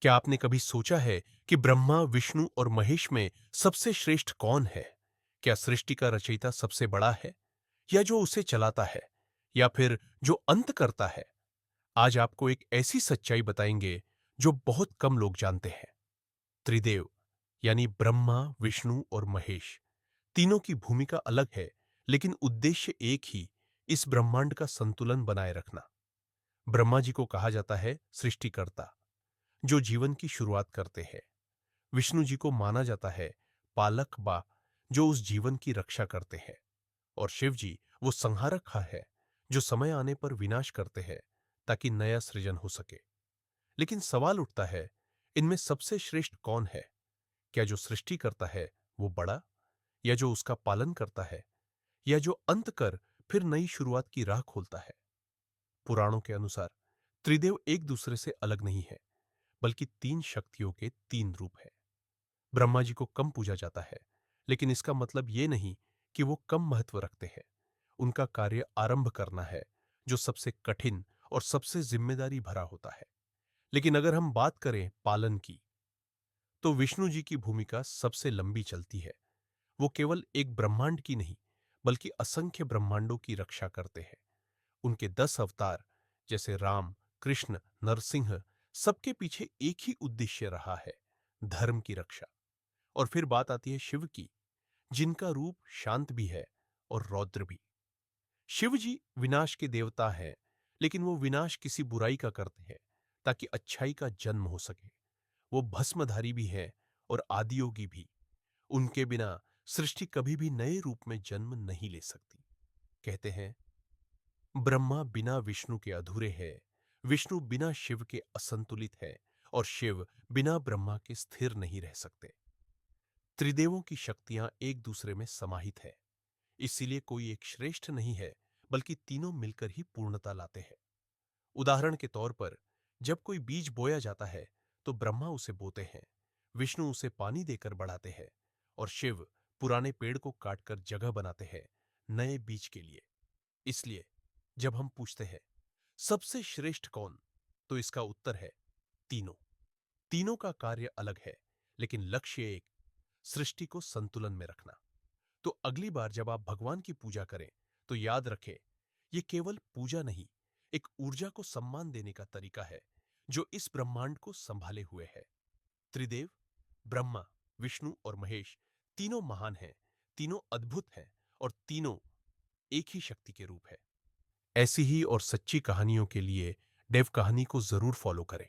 क्या आपने कभी सोचा है कि ब्रह्मा, विष्णु और महेश में सबसे श्रेष्ठ कौन है? क्या सृष्टि का रचयिता सबसे बड़ा है, या जो उसे चलाता है, या फिर जो अंत करता है? आज आपको एक ऐसी सच्चाई बताएंगे जो बहुत कम लोग जानते हैं। त्रिदेव यानी ब्रह्मा, विष्णु और महेश, तीनों की भूमिका अलग है, लेकिन उद्देश्य एक ही, इस ब्रह्मांड का संतुलन बनाए रखना। ब्रह्मा जी को कहा जाता है सृष्टिकर्ता, जो जीवन की शुरुआत करते हैं। विष्णु जी को माना जाता है पालक बा, जो उस जीवन की रक्षा करते हैं। और शिव जी वो संहारक है, जो समय आने पर विनाश करते हैं ताकि नया सृजन हो सके। लेकिन सवाल उठता है, इनमें सबसे श्रेष्ठ कौन है? क्या जो सृष्टि करता है वो बड़ा, या जो उसका पालन करता है, या जो अंत कर फिर नई शुरुआत की राह खोलता है? पुराणों के अनुसार त्रिदेव एक दूसरे से अलग नहीं है, बल्कि तीन शक्तियों के तीन रूप हैं। ब्रह्मा जी को कम पूजा जाता है, लेकिन इसका मतलब यह नहीं कि वो कम महत्व रखते हैं। उनका कार्य आरंभ करना है, जो सबसे कठिन और सबसे जिम्मेदारी भरा होता है। लेकिन अगर हम बात करें पालन की, तो विष्णु जी की भूमिका सबसे लंबी चलती है। वो केवल एक ब्रह्मांड की नहीं, बल्कि असंख्य ब्रह्मांडों की रक्षा करते हैं। उनके 10 अवतार, जैसे राम, कृष्ण, नरसिंह, सबके पीछे एक ही उद्देश्य रहा है, धर्म की रक्षा। और फिर बात आती है शिव की, जिनका रूप शांत भी है और रौद्र भी। शिव जी विनाश के देवता हैं, लेकिन वो विनाश किसी बुराई का करते हैं ताकि अच्छाई का जन्म हो सके। वो भस्मधारी भी हैं और आदियोगी भी। उनके बिना सृष्टि कभी भी नए रूप में जन्म नहीं ले सकती। कहते हैं, ब्रह्मा बिना विष्णु के अधूरे हैं, विष्णु बिना शिव के असंतुलित है, और शिव बिना ब्रह्मा के स्थिर नहीं रह सकते। त्रिदेवों की शक्तियां एक दूसरे में समाहित है, इसीलिए कोई एक श्रेष्ठ नहीं है, बल्कि तीनों मिलकर ही पूर्णता लाते हैं। उदाहरण के तौर पर, जब कोई बीज बोया जाता है तो ब्रह्मा उसे बोते हैं, विष्णु उसे पानी देकर बढ़ाते हैं, और शिव पुराने पेड़ को काटकर जगह बनाते हैं नए बीज के लिए। इसलिए जब हम पूछते हैं सबसे श्रेष्ठ कौन, तो इसका उत्तर है तीनों। तीनों का कार्य अलग है, लेकिन लक्ष्य एक, सृष्टि को संतुलन में रखना। तो अगली बार जब आप भगवान की पूजा करें, तो याद रखें, ये केवल पूजा नहीं, एक ऊर्जा को सम्मान देने का तरीका है, जो इस ब्रह्मांड को संभाले हुए है। त्रिदेव, ब्रह्मा, विष्णु और महेश, तीनों महान हैं, तीनों अद्भुत हैं, और तीनों एक ही शक्ति के रूप है। ऐसी ही और सच्ची कहानियों के लिए डेव कहानी को जरूर फॉलो करें।